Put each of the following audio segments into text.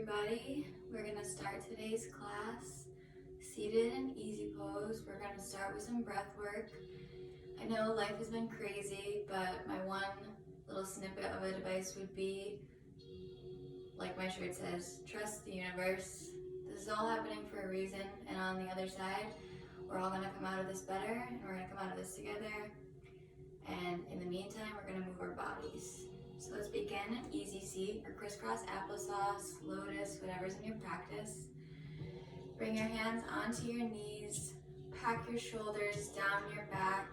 everybody. We're going to start today's class seated in easy pose. We're going to start with some breath work. I know life has been crazy, but my one little snippet of advice would be, like my shirt says, trust the universe. This is all happening for a reason, and on the other side, we're all going to come out of this better, and we're going to come out of this together. And in the meantime, we're going to move our bodies. So let's begin an easy seat or crisscross applesauce, lotus, whatever's in your practice. Bring your hands onto your knees, pack your shoulders down your back.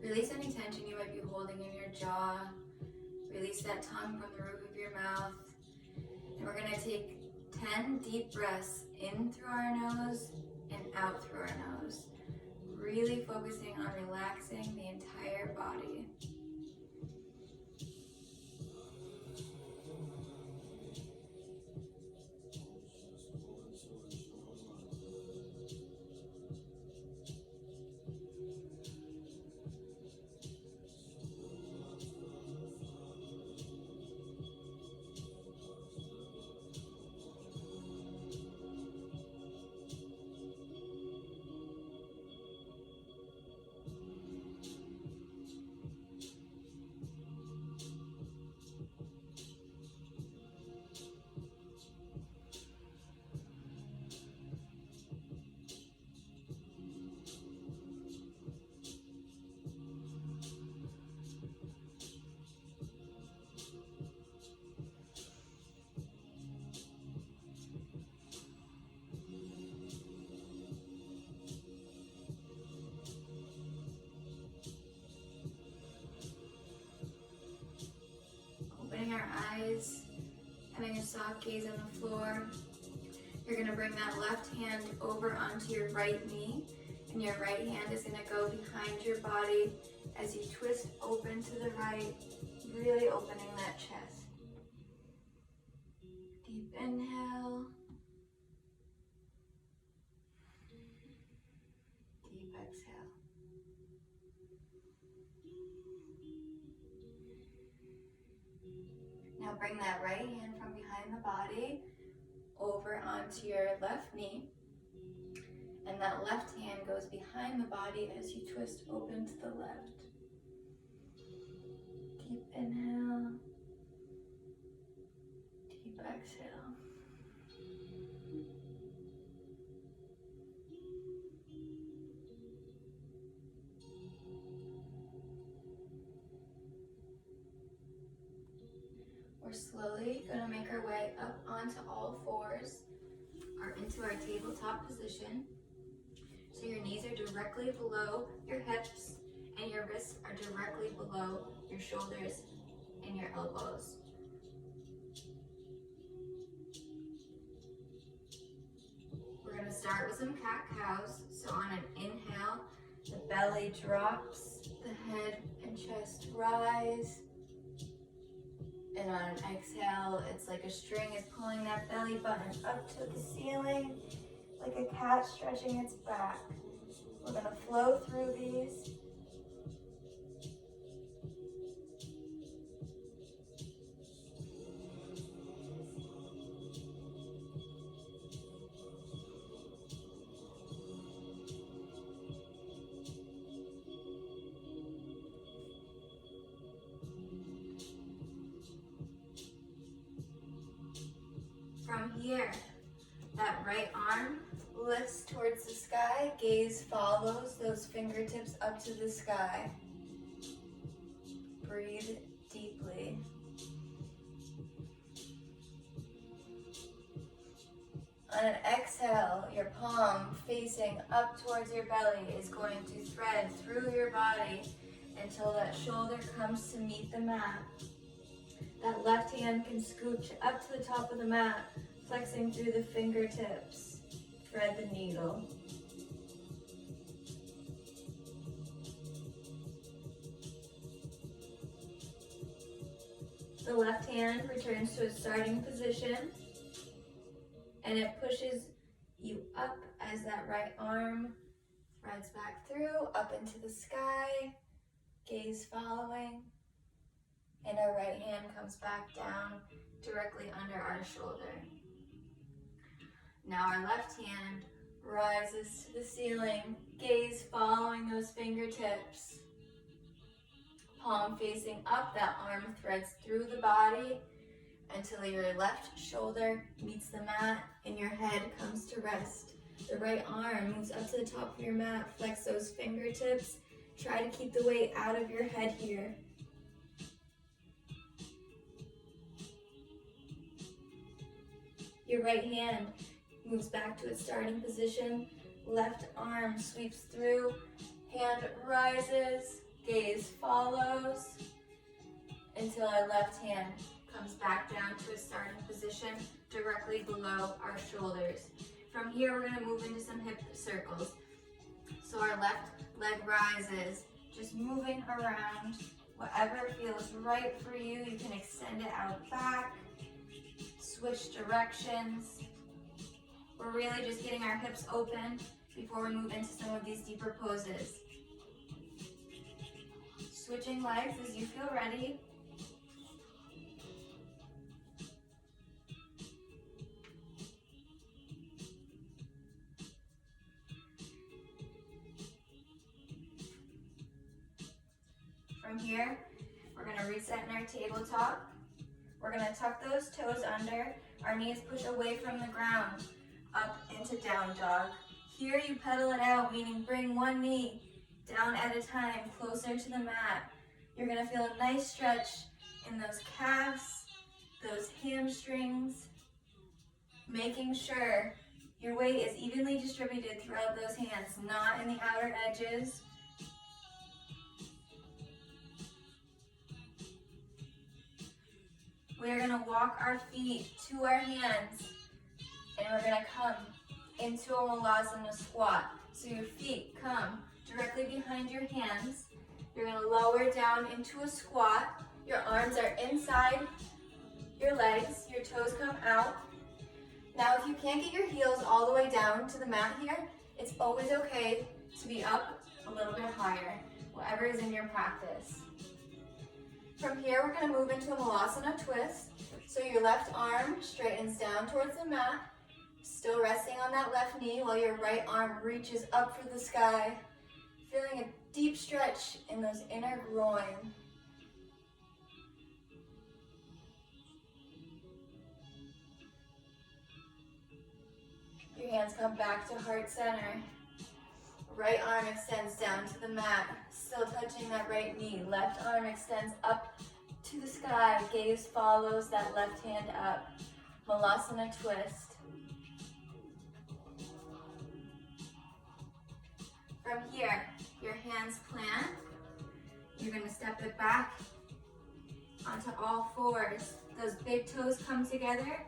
Release any tension you might be holding in your jaw. Release that tongue from the roof of your mouth. And we're going to take 10 deep breaths in through our nose and out through our nose. Really focusing on relaxing the entire body. Opening our eyes, having a soft gaze on the floor. You're going to bring that left hand over onto your right knee, and your right hand is going to go behind your body as you twist open to the right, really opening that chest. Deep inhale. Deep exhale. Now bring that right hand from behind the body over onto your left knee. And that left hand goes behind the body as you twist open to the left. Deep inhale. Deep exhale. We're slowly going to make our way up onto all fours or into our tabletop position. So your knees are directly below your hips and your wrists are directly below your shoulders and your elbows. We're going to start with some cat-cows. So on an inhale, the belly drops, the head and chest rise. And on an exhale, it's like a string is pulling that belly button up to the ceiling, like a cat stretching its back. We're going to flow through these. From here, that right arm lifts towards the sky, gaze follows those fingertips up to the sky. Breathe deeply. On an exhale, your palm facing up towards your belly is going to thread through your body until that shoulder comes to meet the mat. That left hand can scooch up to the top of the mat, flexing through the fingertips. Thread the needle. The left hand returns to its starting position, and it pushes you up as that right arm threads back through, up into the sky, gaze following. and our right hand comes back down directly under our shoulder. Now our left hand rises to the ceiling, gaze following those fingertips. Palm facing up, that arm threads through the body until your left shoulder meets the mat and your head comes to rest. The right arm moves up to the top of your mat, flex those fingertips. Try to keep the weight out of your head here. Your right hand moves back to its starting position. Left arm sweeps through, hand rises, gaze follows until our left hand comes back down to its starting position directly below our shoulders. From here, we're going to move into some hip circles. So our left leg rises, just moving around. Whatever feels right for you, you can extend it out back, switch directions. We're really just getting our hips open before we move into some of these deeper poses. Switching legs as you feel ready. From here, we're going to reset in our tabletop. We're going to tuck those toes under, our knees push away from the ground, up into down dog. Here you pedal it out, meaning bring one knee down at a time, closer to the mat. You're going to feel a nice stretch in those calves, those hamstrings, making sure your weight is evenly distributed throughout those hands, not in the outer edges. We're going to walk our feet to our hands, and we're going to come into a Malasana squat. So your feet come directly behind your hands. You're going to lower down into a squat. Your arms are inside your legs. Your toes come out. Now, if you can't get your heels all the way down to the mat here, it's always okay to be up a little bit higher, whatever is in your practice. From here, we're going to move into a Malasana twist. So your left arm straightens down towards the mat, still resting on that left knee while your right arm reaches up for the sky, feeling a deep stretch in those inner groin. Your hands come back to heart center. Right arm extends down to the mat, still touching that right knee. Left arm extends up to the sky. Gaze follows that left hand up. Malasana twist. From here, your hands plant. You're going to step it back onto all fours. Those big toes come together.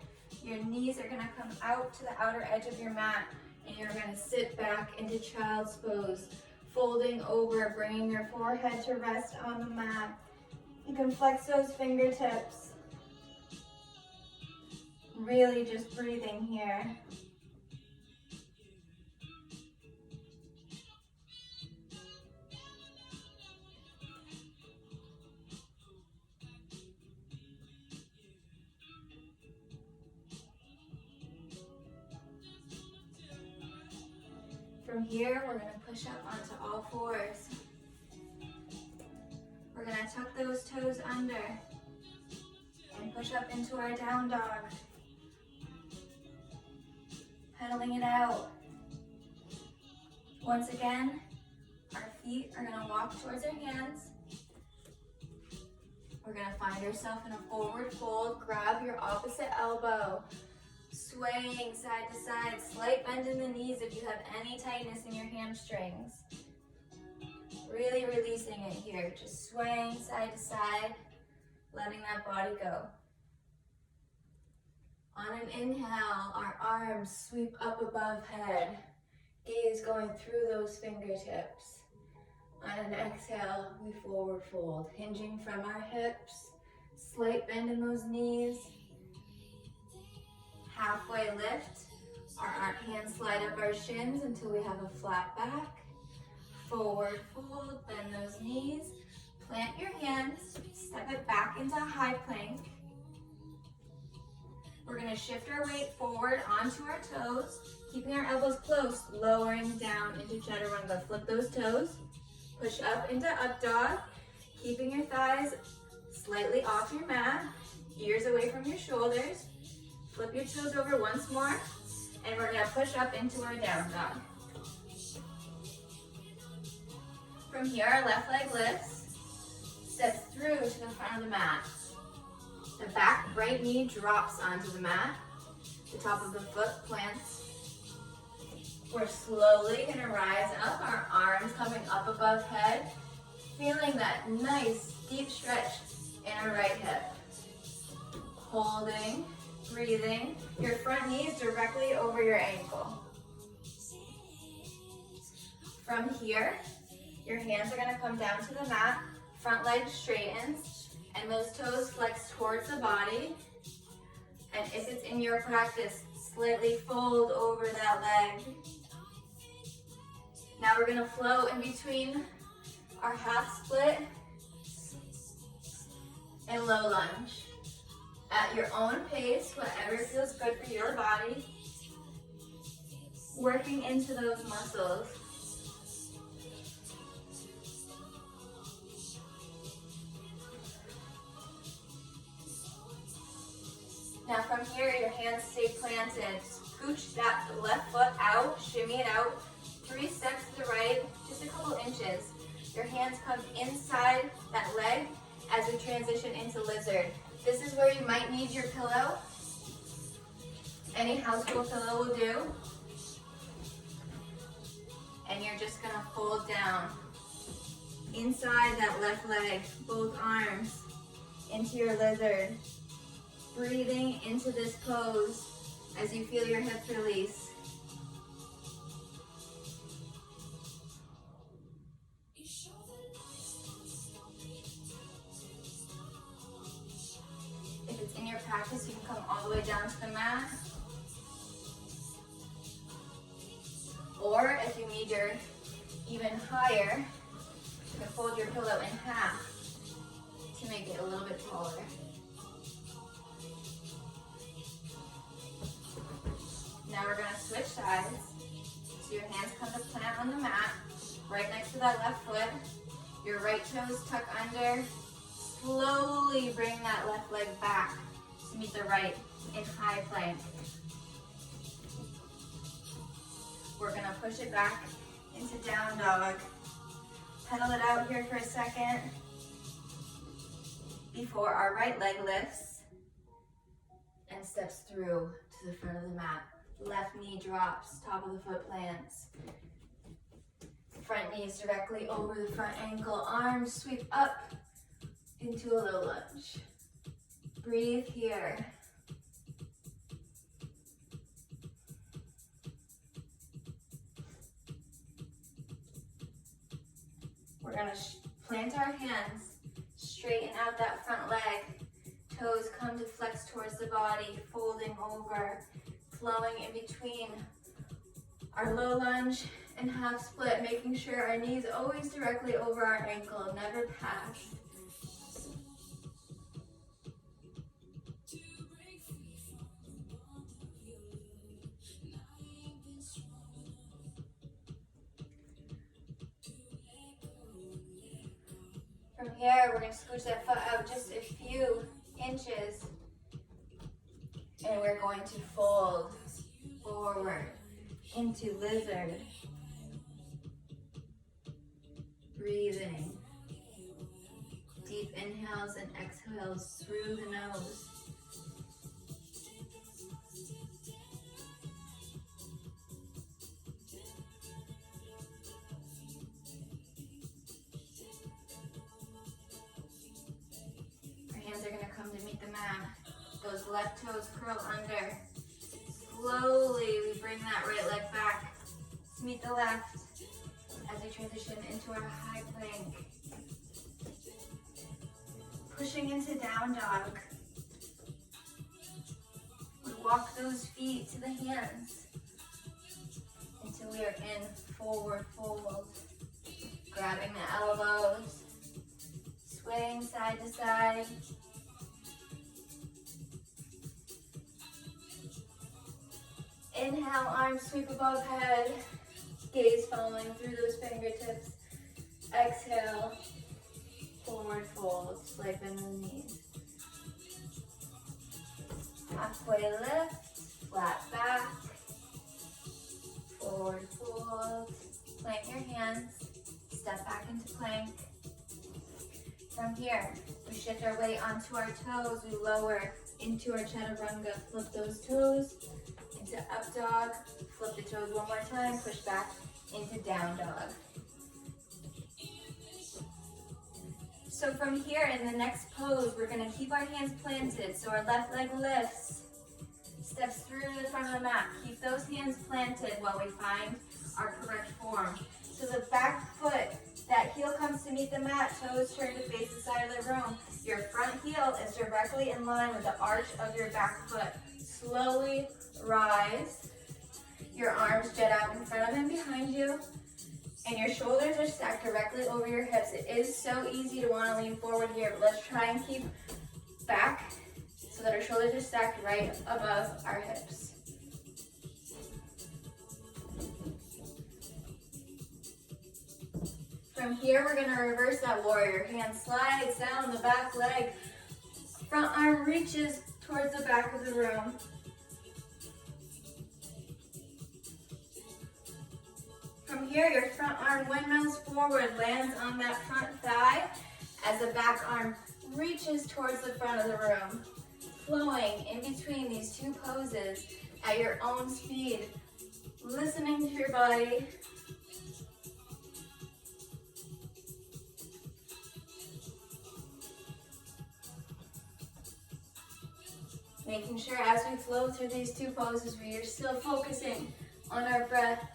Your knees are going to come out to the outer edge of your mat. And you're going to sit back into child's pose, folding over, bringing your forehead to rest on the mat. You can flex those fingertips. Really just breathing here. From here, we're going to push up onto all fours. We're going to tuck those toes under and push up into our down dog. Pedaling it out. Once again, our feet are going to walk towards our hands. We're going to find ourselves in a forward fold. Grab your opposite elbow. Swaying side to side, slight bend in the knees if you have any tightness in your hamstrings. Really releasing it here, just swaying side to side, letting that body go. On an inhale, our arms sweep up above head, gaze going through those fingertips. On an exhale, we forward fold, hinging from our hips, slight bend in those knees. Halfway lift, our hands slide up our shins until we have a flat back. Forward fold, bend those knees, plant your hands, step it back back into high plank. We're gonna shift our weight forward onto our toes, keeping our elbows close, lowering down into chaturanga. Flip those toes, push up into up dog, keeping your thighs slightly off your mat, ears away from your shoulders. Flip your toes over once more, and we're gonna push up into our down dog. From here, our left leg lifts, step through to the front of the mat. The back right knee drops onto the mat. The top of the foot plants. We're slowly gonna rise up, our arms coming up above head, feeling that nice deep stretch in our right hip. Holding, breathing. Your front knee is directly over your ankle. From here, your hands are gonna come down to the mat, front leg straightens, and those toes flex towards the body. And if it's in your practice, slightly fold over that leg. Now we're gonna flow in between our half split and low lunge. At your own pace, whatever feels good for your body, working into those muscles. Now from here, your hands stay planted. Scooch that left foot out, shimmy it out. 3 steps to the right, just a couple inches. Your hands come inside that leg as we transition into lizard. This is where you might need your pillow. Any household pillow will do. And you're just gonna fold down inside that left leg, both arms into your lizard. Breathing into this pose as you feel your hips release. If it's in your practice, you can come all the way down to the mat. Or if you need your even higher, you can fold your pillow in half to make it a little bit taller. Now we're gonna switch sides. So your hands come to plant on the mat, right next to that left foot. Your right toes tuck under. Slowly bring that left leg back to meet the right in high plank. We're gonna push it back into down dog. Pedal it out here for a second before our right leg lifts and steps through to the front of the mat. Left knee drops, top of the foot plants. Front knee is directly over the front ankle. Arms sweep up into a low lunge. Breathe here. We're gonna plant our hands, straighten out that front leg. Toes come to flex towards the body, folding over. Flowing in between our low lunge and half split, making sure our knees always directly over our ankle, never past. From here, we're going to scooch that foot out just a few inches. And we're going to fold forward into lizard. Breathing. Deep inhales and exhales through the nose. Our hands are going to come to meet the mat. Those left toes curl under. Slowly, we bring that right leg back to meet the left as we transition into our high plank. Pushing into down dog. We walk those feet to the hands until we are in forward fold. Grabbing the elbows, Swaying side to side. Inhale, arms sweep above head. Gaze following through those fingertips. Exhale, forward fold, slide bend the knees. Halfway lift, flat back, forward fold. Plant your hands, step back into plank. From here, we shift our weight onto our toes. We lower into our chaturanga. Flip those toes into up dog. Flip the toes one more time. Push back into down dog. So from here, in the next pose, we're going to keep our hands planted. So our left leg lifts, steps through to the front of the mat. Keep those hands planted while we find our correct form. So the back foot, that heel comes to meet the mat, toes turn to face the side of the room. Your front heel is directly in line with the arch of your back foot. Slowly rise. Your arms jet out in front of and behind you. And your shoulders are stacked directly over your hips. It is so easy to want to lean forward here, but let's try and keep back so that our shoulders are stacked right above our hips. From here, we're going to reverse that warrior. Hand slides down the back leg. Front arm reaches towards the back of the room. From here, your front arm windmills forward, lands on that front thigh as the back arm reaches towards the front of the room. Flowing in between these two poses at your own speed, listening to your body. Making sure as we flow through these two poses, we are still focusing on our breath.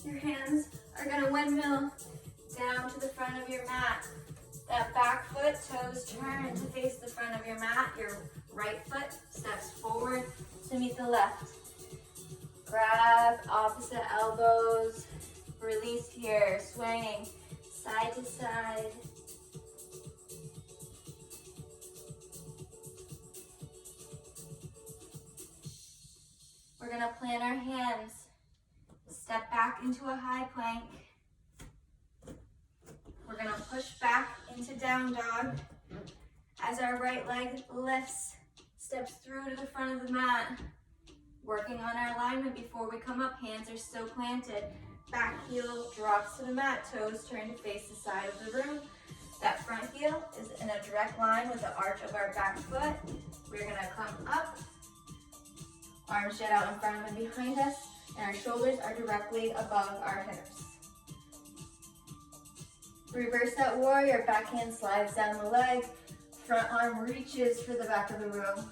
Your hands are going to windmill down to the front of your mat. That back foot, toes turn to face the front of your mat. Your right foot steps forward to meet the left. Grab opposite elbows. Release here, swaying side to side. We're going to plant our hands. Step back into a high plank. We're going to push back into down dog as our right leg lifts, steps through to the front of the mat. Working on our alignment before we come up, hands are still planted. Back heel drops to the mat, toes turn to face the side of the room. That front heel is in a direct line with the arch of our back foot. We're going to come up, arms jet out in front of and behind us, and our shoulders are directly above our hips. Reverse that warrior, back hand slides down the leg, front arm reaches for the back of the room.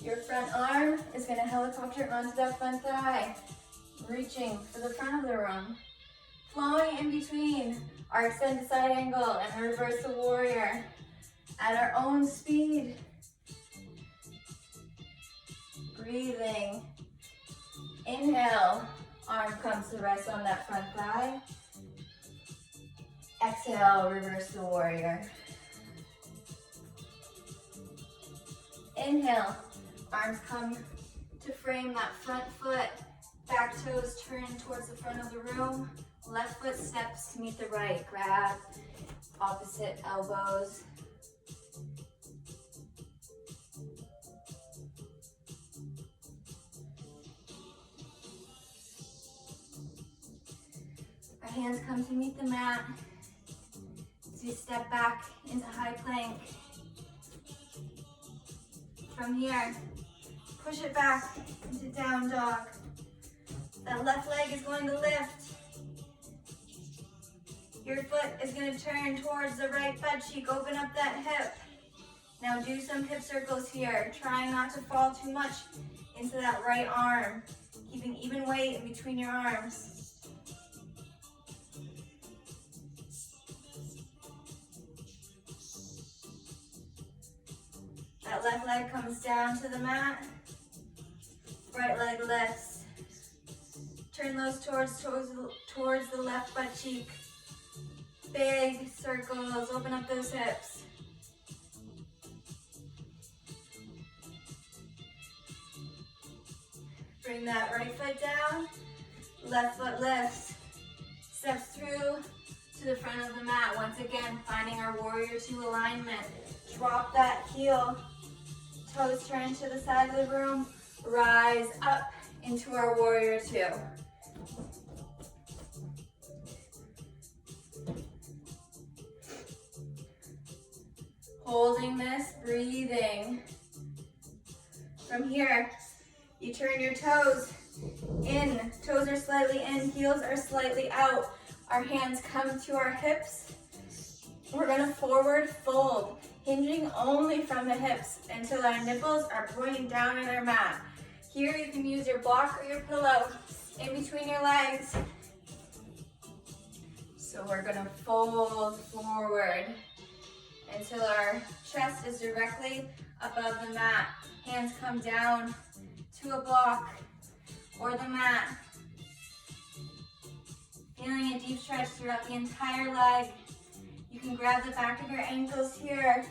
Your front arm is going to helicopter onto that front thigh, reaching for the front of the room. Flowing in between our extended side angle and reverse the warrior at our own speed. Breathing. Inhale, arm comes to rest on that front thigh. Exhale, reverse the warrior. Inhale, arms come to frame that front foot. Back toes turn towards the front of the room. Left foot steps to meet the right. Grab opposite elbows. Our hands come to meet the mat as we step back into high plank. From here, push it back into down dog. That left leg is going to lift. Your foot is going to turn towards the right butt cheek. Open up that hip. Now do some hip circles here. Trying not to fall too much into that right arm. Keeping even weight in between your arms. That left leg comes down to the mat. Right leg lifts. Turn those towards the left butt cheek. Big circles, open up those hips. Bring that right foot down, left foot lifts. Steps through to the front of the mat. Once again, finding our warrior two alignment. Drop that heel, toes turn to the side of the room, rise up into our warrior two. Holding this, breathing. From here, you turn your toes in. Toes are slightly in, heels are slightly out. Our hands come to our hips. We're gonna forward fold, hinging only from the hips until our nipples are pointing down in our mat. Here you can use your block or your pillow in between your legs. So we're gonna fold forward until our chest is directly above the mat. Hands come down to a block or the mat. Feeling a deep stretch throughout the entire leg. You can grab the back of your ankles here,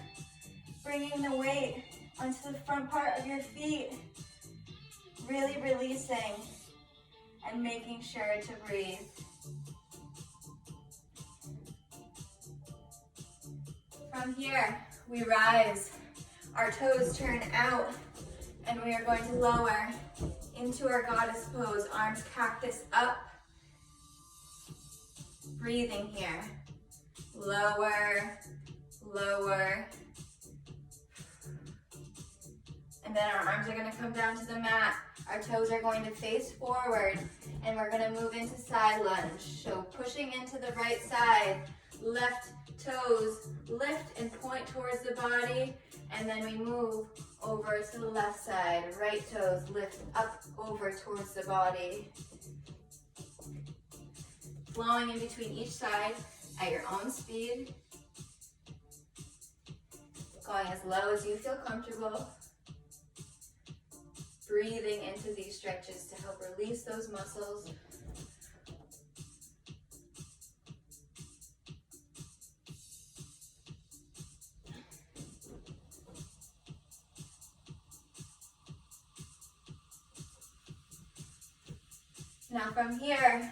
bringing the weight onto the front part of your feet. Really releasing and making sure to breathe. From here, we rise. Our toes turn out, and we are going to lower into our goddess pose. Arms cactus up. Breathing here. Lower, lower. And then our arms are going to come down to the mat. Our toes are going to face forward, and we're going to move into side lunge. So pushing into the right side, left toes lift and point towards the body, and then we move over to the left side. Right toes lift up over towards the body. Flowing in between each side at your own speed. Going as low as you feel comfortable. Breathing into these stretches to help release those muscles. Now from here,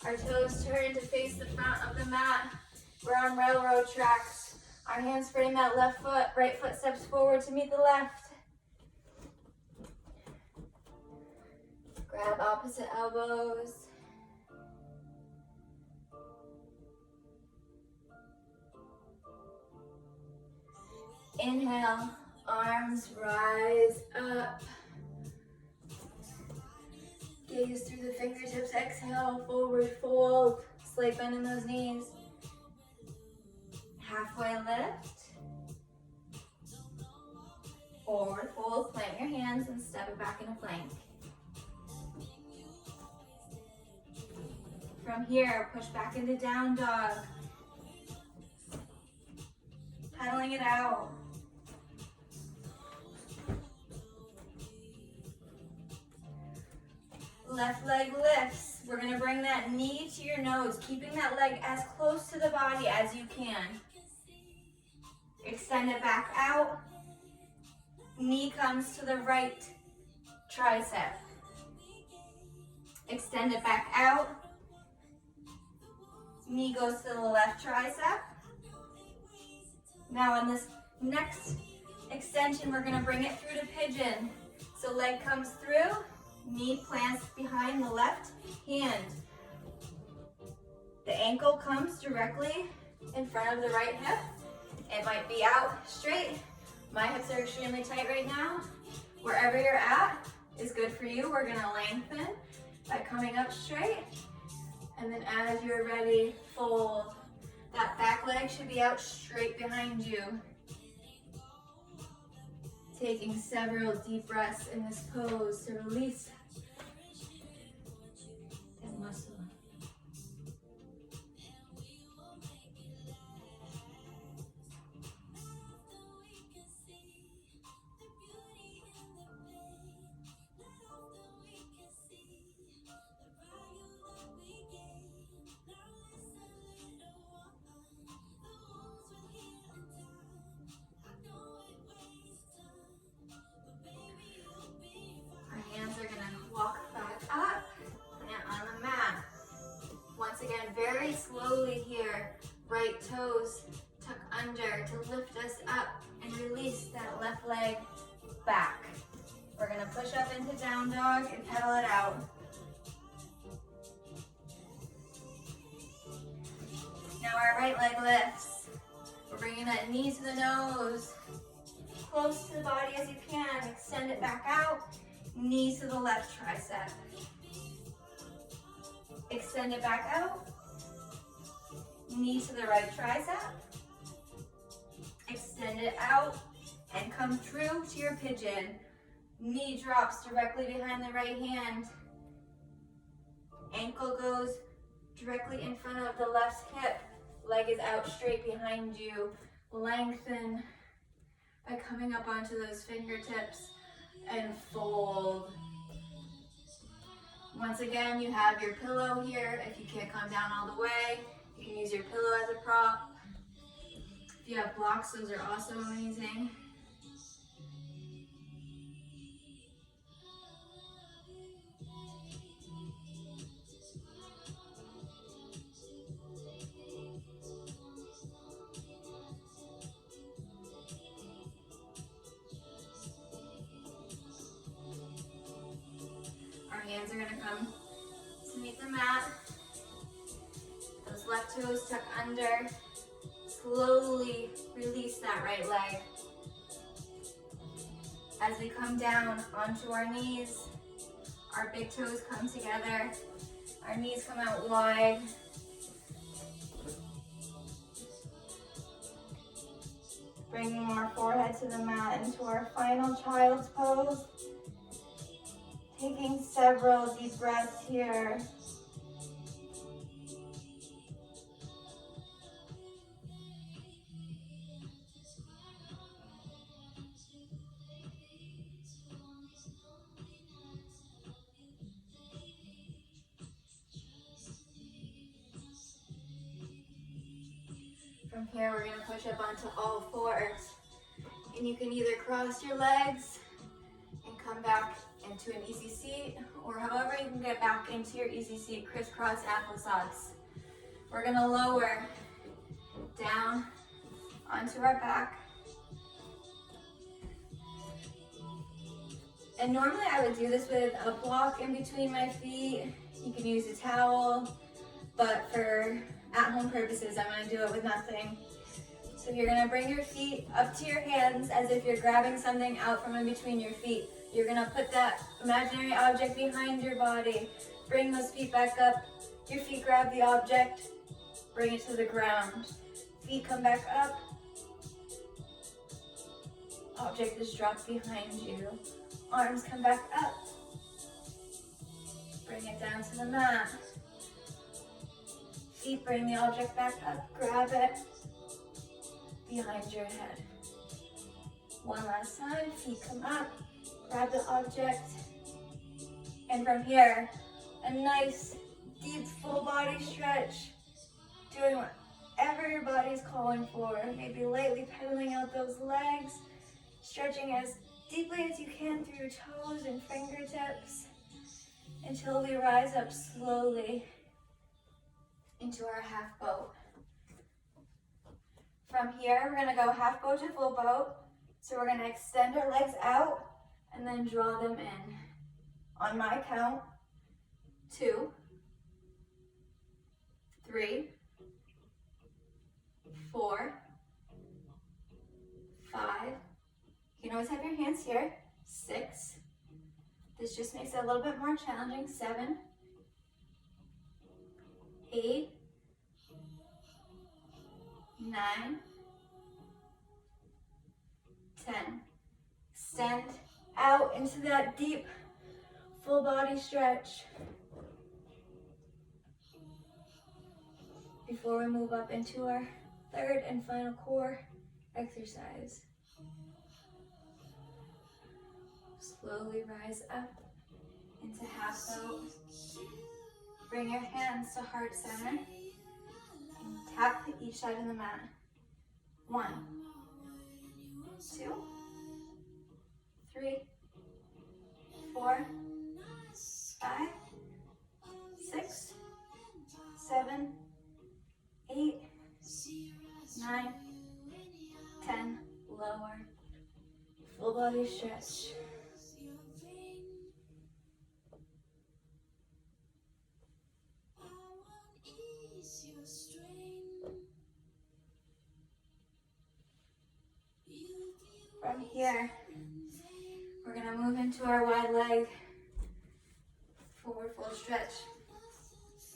our toes turn to face the front of the mat. We're on railroad tracks. Our hands frame that left foot, right foot steps forward to meet the left. Grab opposite elbows. Inhale, arms rise up. Gaze through the fingertips, exhale, forward fold. Slight bend in those knees. Halfway lift. Forward fold, plant your hands and step it back into plank. From here, push back into down dog. Pedaling it out. Left leg lifts. We're gonna bring that knee to your nose, keeping that leg as close to the body as you can. Extend it back out. Knee comes to the right tricep. Extend it back out. Knee goes to the left tricep. Now on this next extension, we're gonna bring it through to pigeon. So leg comes through, knee plants behind the left hand. The ankle comes directly in front of the right hip. It might be out straight. My hips are extremely tight right now. Wherever you're at is good for you. We're gonna lengthen by coming up straight. And then as you're ready, fold. That back leg should be out straight behind you. Taking several deep breaths in this pose to release that muscle. toes tuck under to lift us up and release that left leg back. We're gonna push up into down dog and pedal it out. Now our right leg lifts. We're bringing that knee to the nose, close to the body as you can. Extend it back out, knee to the left tricep. Extend it back out, knee to the right tricep. Extend it out and come through to your pigeon. Knee drops directly behind the right hand. Ankle goes directly in front of the left hip. Leg is out straight behind you. Lengthen by coming up onto those fingertips and fold. Once again, you have your pillow here. If you can't come down all the way, you can use your pillow as a prop. If you have blocks, those are also amazing. Our hands are going to come to meet the mat. Those left toes tuck under. Slowly release that right leg. As we come down onto our knees, our big toes come together. Our knees come out wide. Bringing our forehead to the mat into our final child's pose. Taking several deep breaths here. From here, we're going to push up onto all fours. And you can either cross your legs and come back into an easy seat, or however you can get back into your easy seat, crisscross applesauce. We're going to lower down onto our back. And normally I would do this with a block in between my feet. You can use a towel, but for at-home purposes, I'm going to do it with nothing. So you're going to bring your feet up to your hands as if you're grabbing something out from in between your feet. You're going to put that imaginary object behind your body. Bring those feet back up. Your feet grab the object. Bring it to the ground. Feet come back up. Object is dropped behind you. Arms come back up. Bring it down to the mat. Feet bring the object back up. Grab it behind your head. One last time. Feet come up. Grab the object. And from here, a nice, deep, full body stretch. Doing whatever your body's calling for. Maybe lightly pedaling out those legs. Stretching as deeply as you can through your toes and fingertips until we rise up slowly into our half boat. From here, we're gonna go half boat to full boat. So we're gonna extend our legs out and then draw them in. On my count, 2, 3, 4, 5. You can always have your hands here. 6. This just makes it a little bit more challenging. 7, 8, 9, 10. Extend out into that deep, full body stretch before we move up into our third and final core exercise. Slowly rise up into half boat. Bring your hands to heart center and tap each side of the mat. 1, 2, 3, 4, 5, 6, 7, 8, 9, 10, lower. Full body stretch. From here, we're gonna move into our wide leg, forward fold stretch.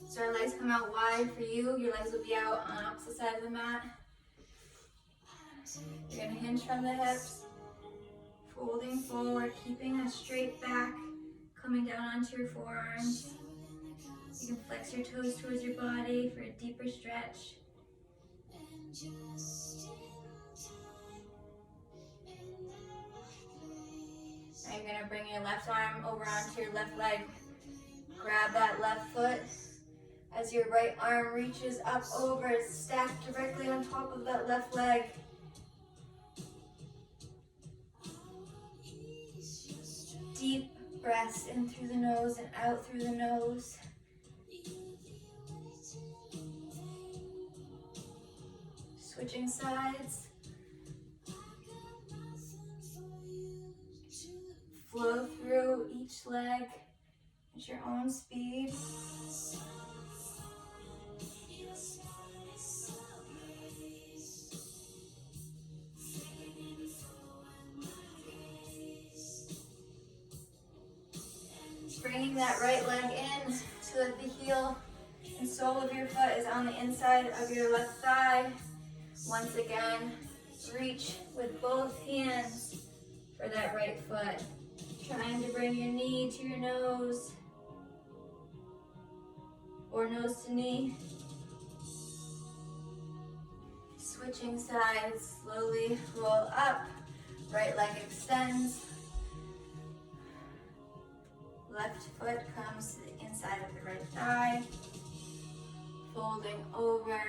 So our legs come out wide for you. Your legs will be out on opposite side of the mat. You're gonna hinge from the hips, folding forward, keeping a straight back, coming down onto your forearms. You can flex your toes towards your body for a deeper stretch. Now you're gonna bring your left arm over onto your left leg. Grab that left foot. As your right arm reaches up over, it's stacked directly on top of that left leg. Deep breaths in through the nose and out through the nose. Switching sides. Flow through each leg at your own speed. Bringing that right leg in so that the heel and sole of your foot is on the inside of your left thigh. Once again, reach with both hands for that right foot. Trying to bring your knee to your nose or nose to knee. Switching sides, slowly roll up. Right leg extends. Left foot comes to the inside of the right thigh. Folding over.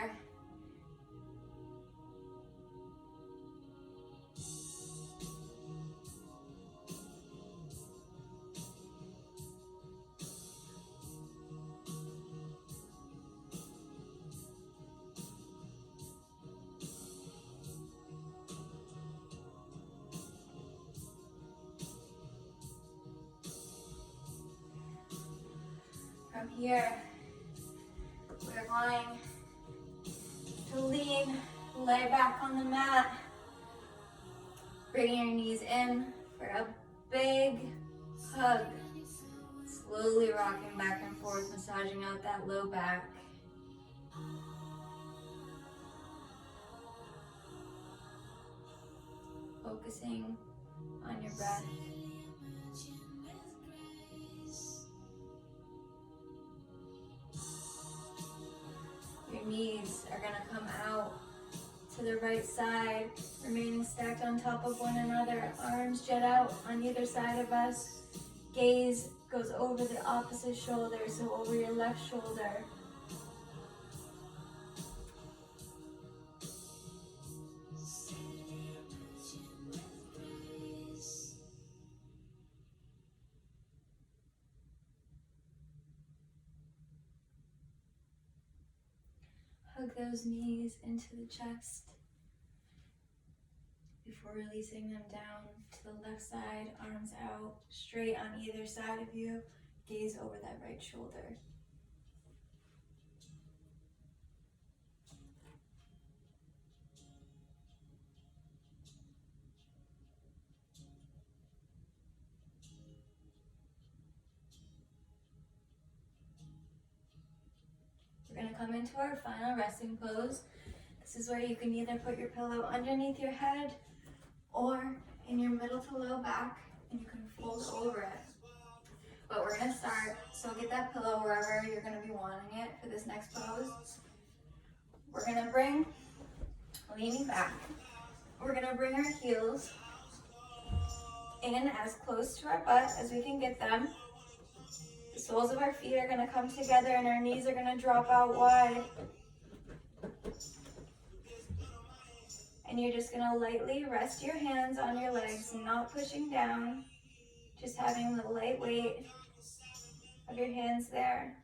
From here, we're going to lean, lay back on the mat, bring your knees in for a big hug, slowly rocking back and forth, massaging out that low back. Focusing on your breath. Your knees are going to come out to the right side, remaining stacked on top of one another. Arms jet out on either side of us. Gaze goes over the opposite shoulder, so over your left shoulder. Hug those knees into the chest before releasing them down to the left side, arms out, straight on either side of you. Gaze over that right shoulder. We're going to come into our final resting pose. This is where you can either put your pillow underneath your head or in your middle to low back, and you can fold over it. But we're going to start, so get that pillow wherever you're going to be wanting it for this next pose. We're going to bring, leaning back, we're going to bring our heels in as close to our butt as we can get them. The soles of our feet are going to come together and our knees are going to drop out wide. And you're just going to lightly rest your hands on your legs, not pushing down, just having the light weight of your hands there.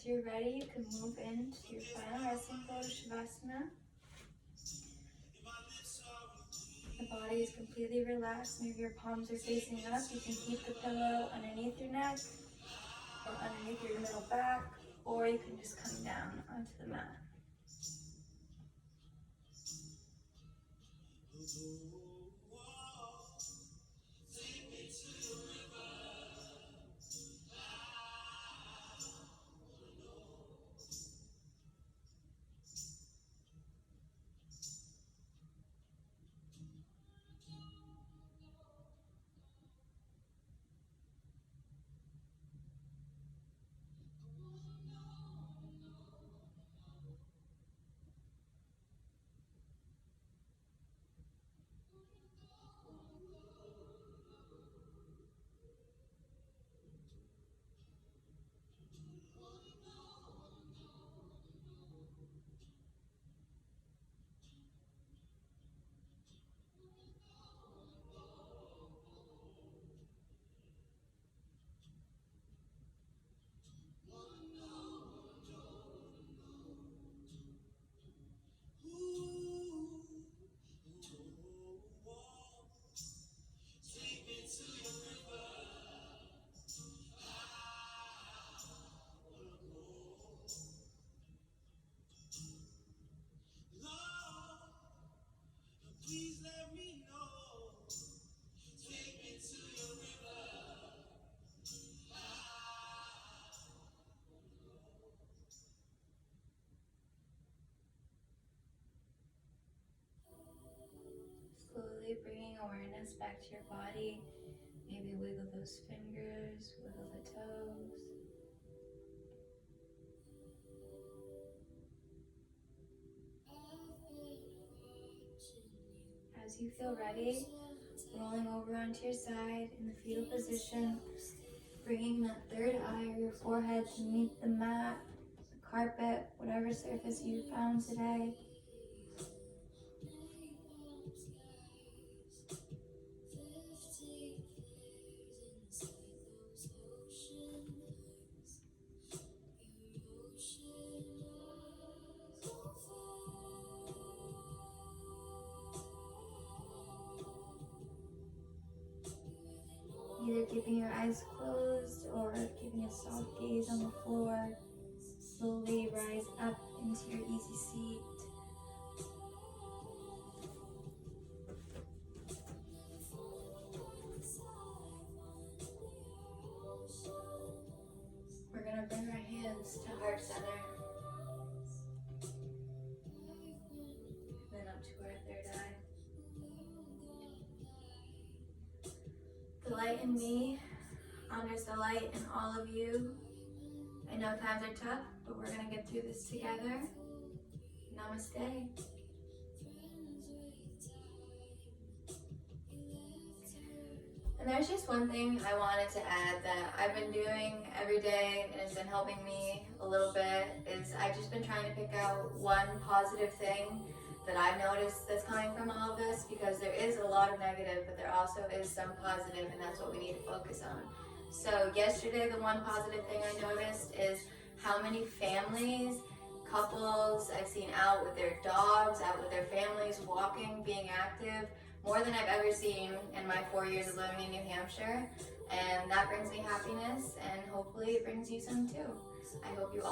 As you're ready, you can move into your final resting pose, Shavasana. The body is completely relaxed. Maybe your palms are facing up. You can keep the pillow underneath your neck or underneath your middle back, or you can just come down onto the mat. Slowly bringing awareness back to your body. Maybe wiggle those fingers, wiggle the toes. As you feel ready, rolling over onto your side in the fetal position, bringing that third eye or your forehead to meet the mat, the carpet, whatever surface you found today. Either keeping your eyes closed or keeping a soft gaze on the floor. Slowly rise up into your easy seat. We're going to bring our hands to heart center. Then up to our third eye. The light in me honors the light in all of you. I know times are tough, but we're going to get through this together. Namaste. And there's just one thing I wanted to add that I've been doing every day and it's been helping me a little bit is I've just been trying to pick out one positive thing that I've noticed that's coming from all of this, because there is a lot of negative, but there also is some positive, and that's what we need to focus on. So yesterday, the one positive thing I noticed is how many families, couples I've seen out with their dogs, out with their families, walking, being active, more than I've ever seen in my 4 years of living in New Hampshire. And that brings me happiness, and hopefully it brings you some too. I hope you all